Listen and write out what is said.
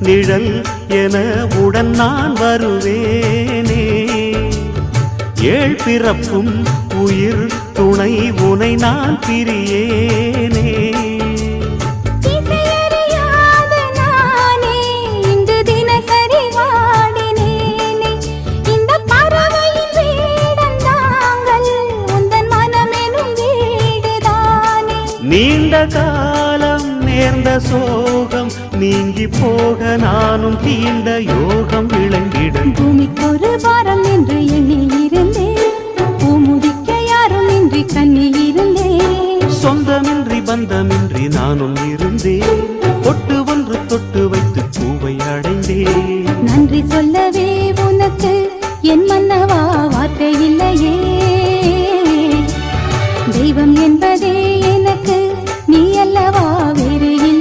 நிழல் என உடன் நான் வருவேனே. ஏழ் பிறப்பும் உயிர் துணை உனை நான் பிரியேனே. நீண்ட காலம் நேர்ந்த சோகம் நீங்கி போக நானும் தீண்ட யோகம் விளங்கிட. பூமிக்கொரு வாரம் என்று எண்ணி இருந்தேன், பூமுடிக்க யாரும் இன்றி கண்ணி இருந்தேன். சொந்தமின்றி பந்தமின்றி நானும் இருந்தேன், பொட்டு ஒன்று தொட்டு வைத்து பூவை அடைந்தேன். நன்றி சொல்லவே உனக்கு என் மன்னவா